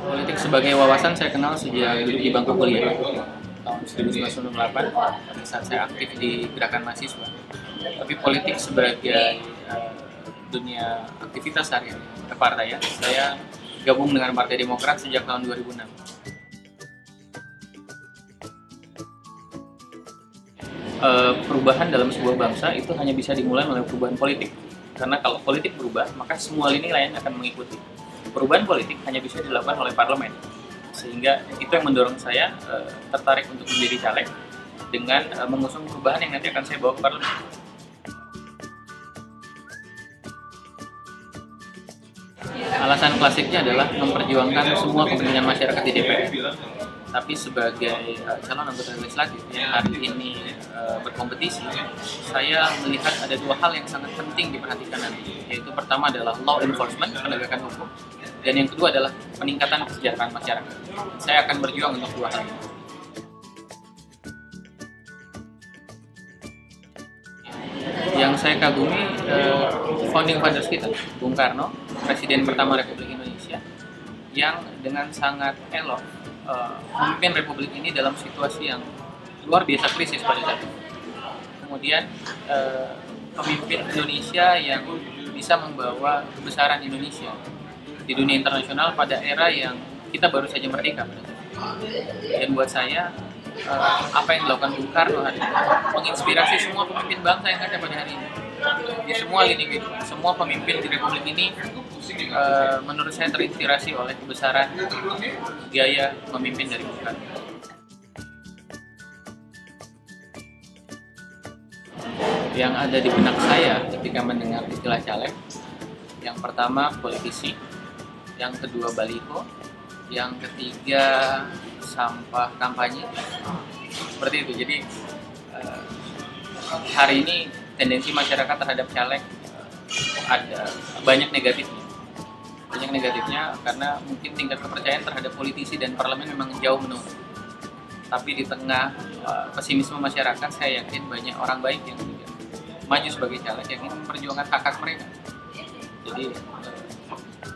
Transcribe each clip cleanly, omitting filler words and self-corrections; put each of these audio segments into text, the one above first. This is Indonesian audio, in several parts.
Politik sebagai wawasan saya kenal sejak duduk di bangku kuliah tahun 1998 pada saat saya aktif di gerakan mahasiswa. Tapi politik sebagai dunia aktivitas sehari-hari kepartaian, saya gabung dengan Partai Demokrat sejak tahun 2006. Perubahan dalam sebuah bangsa itu hanya bisa dimulai melalui perubahan politik. Karena kalau politik berubah, maka semua lini lain akan mengikuti. Perubahan politik hanya bisa dilakukan oleh parlemen. Sehingga itu yang mendorong saya tertarik untuk menjadi caleg dengan mengusung perubahan yang nanti akan saya bawa ke parlemen. Alasan klasiknya adalah memperjuangkan semua kepentingan masyarakat di DPR. Tapi sebagai calon anggota legislatif yang hari ini berkompetisi, saya melihat ada dua hal yang sangat penting diperhatikan nanti, yaitu pertama adalah law enforcement, penegakan hukum, dan yang kedua adalah peningkatan kesejahteraan masyarakat. Saya akan berjuang untuk dua hal ini. Yang saya kagumi founding fathers kita, Bung Karno, Presiden pertama Republik Indonesia, yang dengan sangat elok memimpin Republik ini dalam situasi yang luar biasa krisis pada saat itu. Kemudian pemimpin Indonesia yang bisa membawa kebesaran Indonesia di dunia internasional pada era yang kita baru saja merdeka pada saat itu. Dan buat saya apa yang dilakukan Bung Karno hari ini menginspirasi semua pemimpin bangsa yang ada pada hari ini. Di semua lini kehidupan, semua pemimpin di Republik ini menurut saya terinspirasi oleh kebesaran gaya memimpin dari Bung Karno. Yang ada di benak saya ketika mendengar istilah caleg, yang pertama politisi, yang kedua baliho, yang ketiga sampah kampanye, seperti itu. Jadi hari ini tendensi masyarakat terhadap caleg ada banyak negatifnya karena mungkin tingkat kepercayaan terhadap politisi dan parlemen memang jauh menurun. Tapi di tengah pesimisme masyarakat, saya yakin banyak orang baik yang juga maju sebagai caleg yang ingin memperjuangkan hak-hak mereka. Jadi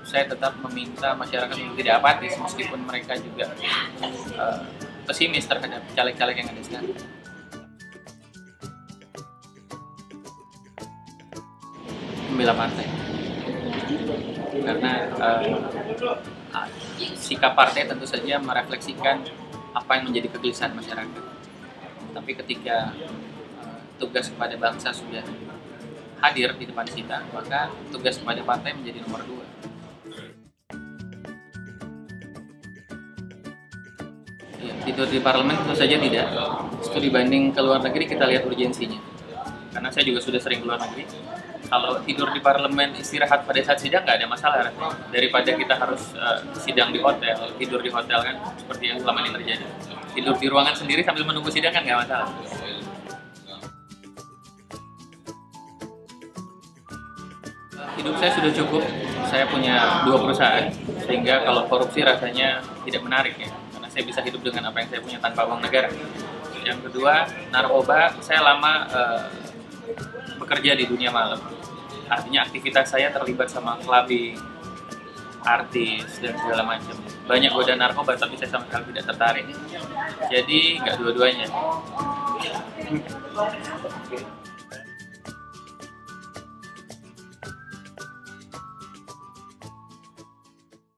saya tetap meminta masyarakat untuk tidak apatis meskipun mereka juga pesimis terhadap caleg-caleg yang ada sekarang. Membela partai, karena sikap partai tentu saja merefleksikan apa yang menjadi kegelisahan masyarakat. Tapi ketika tugas kepada bangsa sudah hadir di depan kita, maka tugas kepada partai menjadi nomor 2. Ya, tidur di parlemen tentu saja tidak. Studi banding ke luar negeri kita lihat urgensinya. Karena saya juga sudah sering ke luar negeri. Kalau tidur di parlemen, istirahat pada saat sidang nggak ada masalah, daripada kita harus sidang di hotel, tidur di hotel kan, seperti yang selama ini terjadi. Tidur di ruangan sendiri sambil menunggu sidang kan nggak masalah. Hidup saya sudah cukup, saya punya 2 perusahaan, sehingga kalau korupsi rasanya tidak menarik ya, karena saya bisa hidup dengan apa yang saya punya tanpa uang negara. Yang kedua, narkoba, saya lama bekerja di dunia malam. Artinya aktivitas saya terlibat sama clubbing, artis, dan segala macam. Banyak godaan narkoba, tapi saya sama sekali tidak tertarik. Jadi nggak dua-duanya.